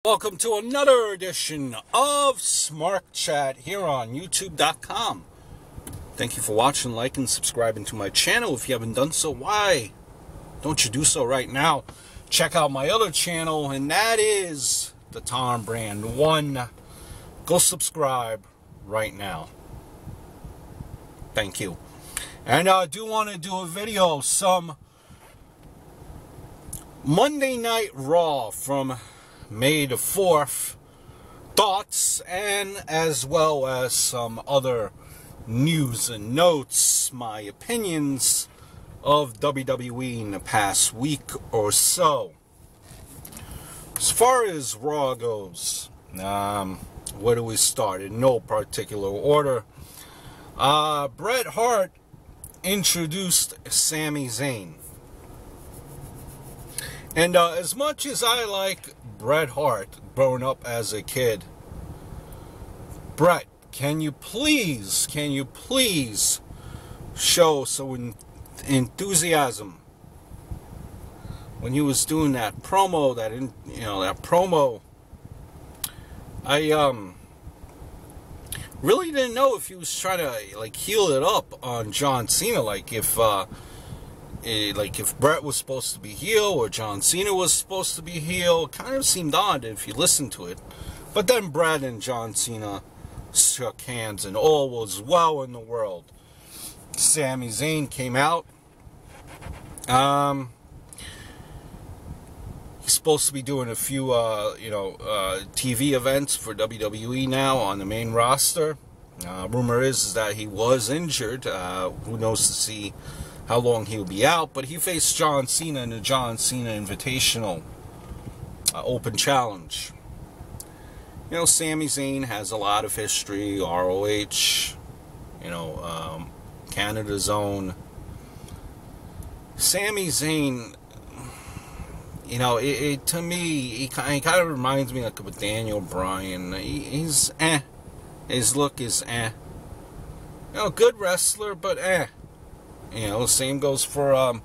Welcome to another edition of Smart Chat here on YouTube.com. Thank you for watching, liking, subscribing to my channel. If you haven't done so, why don't you do so right now? Check out my other channel, and that is the Tom Brand 1. Go subscribe right now. Thank you. And I do want to do a video, some Monday Night Raw from May the 4th thoughts, and as well as some other news and notes, my opinions of WWE in the past week or so. As far as Raw goes, where do we start? In no particular order. Bret Hart introduced Sami Zayn. And as much as I like Bret Hart growing up as a kid, Bret, can you please show some enthusiasm when he was doing that promo? I really didn't know if he was trying to like heal it up on John Cena, like if Bret was supposed to be heel or John Cena was supposed to be heel. It kind of seemed odd if you listen to it. But then Bret and John Cena shook hands and all was well in the world. Sami Zayn came out. He's supposed to be doing a few TV events for WWE now on the main roster. Rumor is that he was injured. Who knows to see how long he'll be out, but he faced John Cena in the John Cena Invitational Open Challenge. You know, Sami Zayn has a lot of history, ROH, Canada's own. Sami Zayn, to me, he kind of reminds me like of a Daniel Bryan. He's His look is good wrestler, but same goes for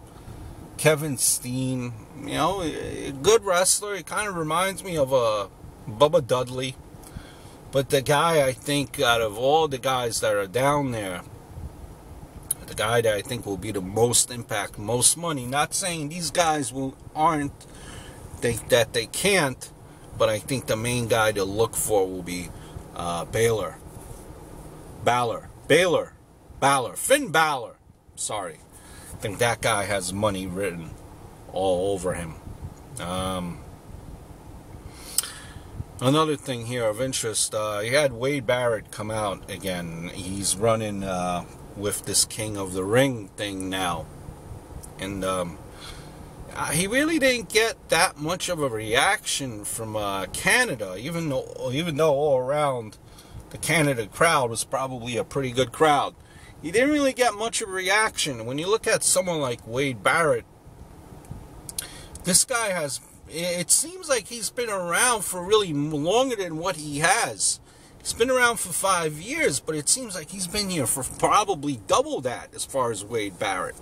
Kevin Steen. Good wrestler. He kind of reminds me of Bubba Dudley. But the guy, I think, out of all the guys that are down there, the guy that I think will be the most impact, most money. Not saying these guys that they can't, but I think the main guy to look for will be Balor. Finn Balor. Sorry. I think that guy has money written all over him. Another thing here of interest, you had Wade Barrett come out again. He's running with this King of the Ring thing now. And he really didn't get that much of a reaction from Canada, even though all around the Canada crowd was probably a pretty good crowd. He didn't really get much of a reaction. When you look at someone like Wade Barrett, this guy it seems like he's been around for really longer than what he has. He's been around for 5 years, but it seems like he's been here for probably double that as far as Wade Barrett.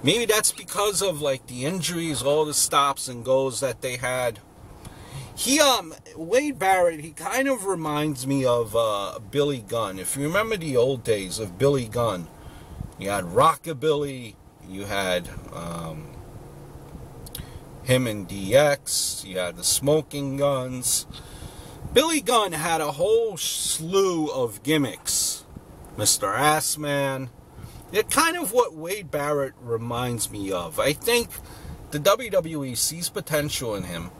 Maybe that's because of like the injuries, all the stops and goes that they had. Wade Barrett, he kind of reminds me of Billy Gunn. If you remember the old days of Billy Gunn, you had Rockabilly, you had him and DX, you had the Smoking Guns. Billy Gunn had a whole slew of gimmicks. Mr. Assman. It's kind of what Wade Barrett reminds me of. I think the WWE sees potential in him.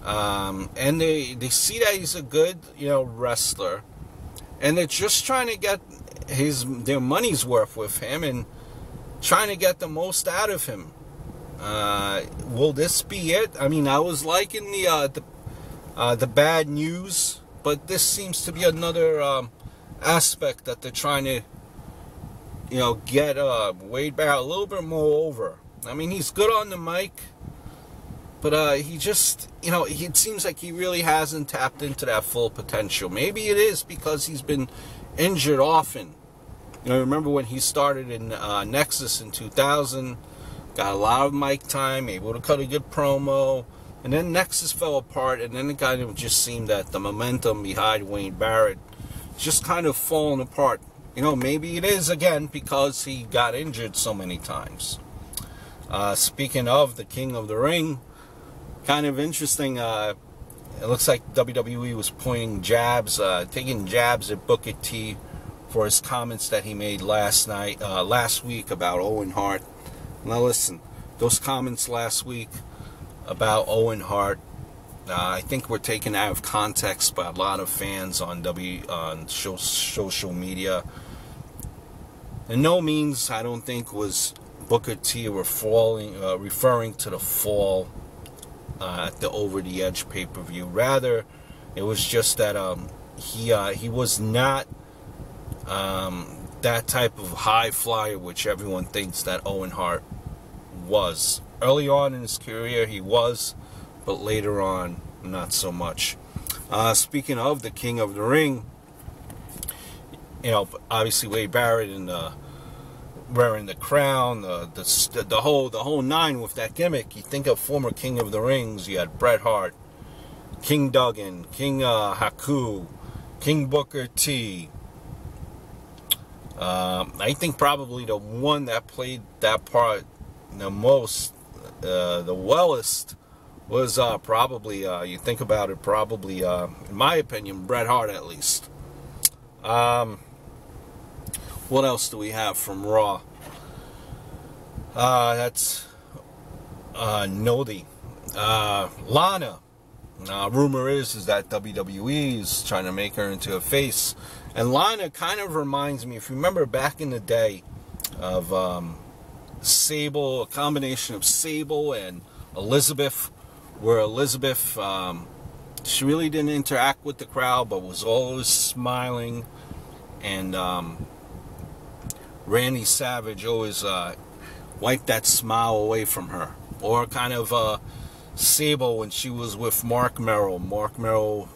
And they see that he's a good, wrestler. And they're just trying to get their money's worth with him and trying to get the most out of him. Will this be it? I mean, I was liking the bad news, but this seems to be another aspect that they're trying to, get Wade Barrett a little bit more over. I mean, he's good on the mic, but he just, it seems like he really hasn't tapped into that full potential. Maybe it is because he's been injured often. Remember when he started in Nexus in 2000, got a lot of mic time, able to cut a good promo, And then Nexus fell apart, and then it kind of just seemed that the momentum behind Wade Barrett just kind of falling apart. You know, maybe it is, again, because he got injured so many times. Speaking of the King of the Ring, kind of interesting, it looks like WWE was pointing jabs, taking jabs at Booker T for his comments that he made last week about Owen Hart. Now listen, those comments last week about Owen Hart, I think were taken out of context by a lot of fans on social media. In no means, I don't think, was Booker T referring to the fall at the Over the Edge pay-per-view. Rather, it was just that he was not that type of high flyer, which everyone thinks that Owen Hart was. Early on in his career, he was, but later on, not so much. Speaking of the King of the Ring, you know, obviously Wade Barrett and wearing the crown, the whole nine with that gimmick. You think of former King of the Rings. You had Bret Hart, King Duggan, King Haku, King Booker T. I think probably the one that played that part the most, the wellest, was probably, you think about it, probably, in my opinion, Bret Hart at least. What else do we have from Raw? That's Nodi. Lana. Rumor is that WWE is trying to make her into a face. And Lana kind of reminds me, if you remember back in the day, of Sable, a combination of Sable and Elizabeth, where Elizabeth, she really didn't interact with the crowd, but was always smiling, and Randy Savage always wiped that smile away from her. Or kind of Sable when she was with Mark Merrill. Mark Merrill,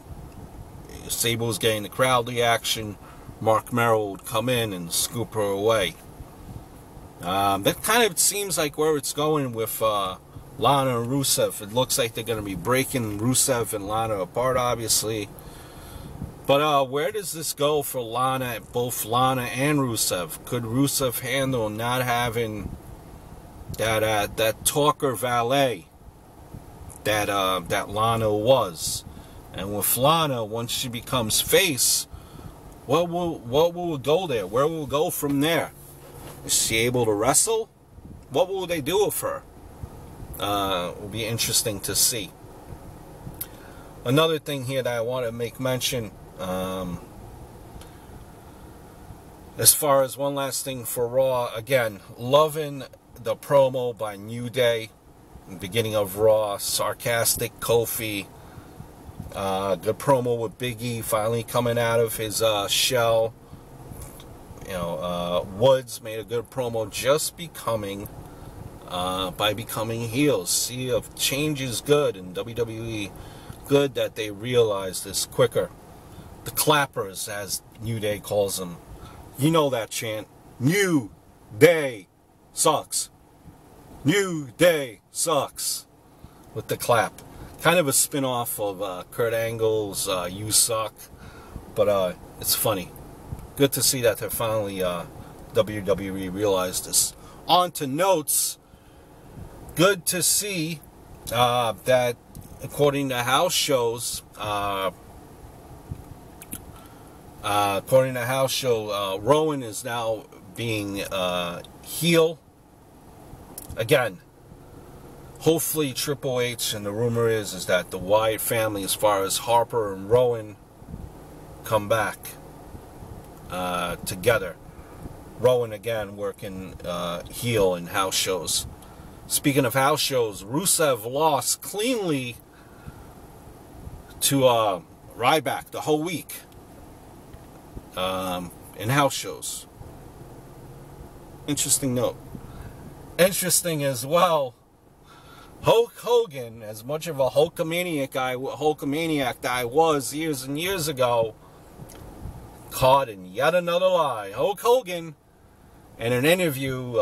Sable was getting the crowd reaction. Mark Merrill would come in and scoop her away. That kind of seems like where it's going with Lana and Rusev. It looks like they're going to be breaking Rusev and Lana apart, obviously. But where does this go for Lana, both Lana and Rusev? Could Rusev handle not having that talker valet that Lana was? And with Lana, once she becomes face, what will go there? Where will it go from there? Is she able to wrestle? What will they do with her? It will be interesting to see. Another thing here that I want to make mention, as far as one last thing for Raw, again, loving the promo by New Day, beginning of Raw, sarcastic Kofi, good promo with Big E finally coming out of his shell. You know, Woods made a good promo just by becoming heels. See, if change is good in WWE, good that they realize this quicker. The clappers, as New Day calls them. You know that chant. New Day sucks. New Day sucks. With the clap. Kind of a spin-off of Kurt Angle's You Suck. But it's funny. Good to see that they're finally WWE realized this. On to notes. Good to see that according to house shows, Rowan is now being heel. Again, hopefully Triple H, and the rumor is that the Wyatt family, as far as Harper and Rowan, come back together. Rowan again working heel in house shows. Speaking of house shows, Rusev lost cleanly to Ryback the whole week in house shows. Interesting note. Interesting as well, Hulk Hogan, as much of a Hulkamaniac I was years and years ago, caught in yet another lie. Hulk Hogan, in an interview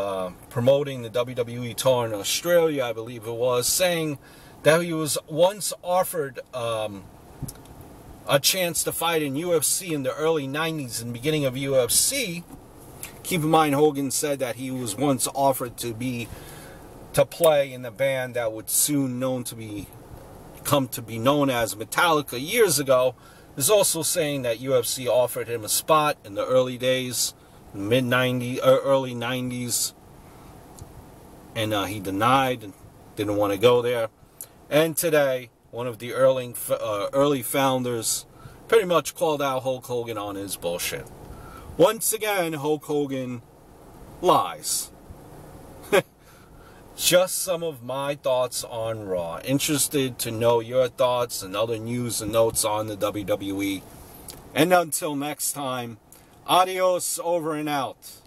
promoting the WWE tour in Australia, I believe it was, saying that he was once offered a chance to fight in UFC in the early 90s and beginning of UFC. Keep in mind, Hogan said that he was once offered to play in the band that would soon come to be known as Metallica years ago. There's also saying that UFC offered him a spot in the early days, mid-90s, early 90s, and he denied and didn't want to go there. And today, one of the early founders pretty much called out Hulk Hogan on his bullshit. Once again, Hulk Hogan lies. Just some of my thoughts on Raw. Interested to know your thoughts and other news and notes on the WWE. And until next time, adios, over and out.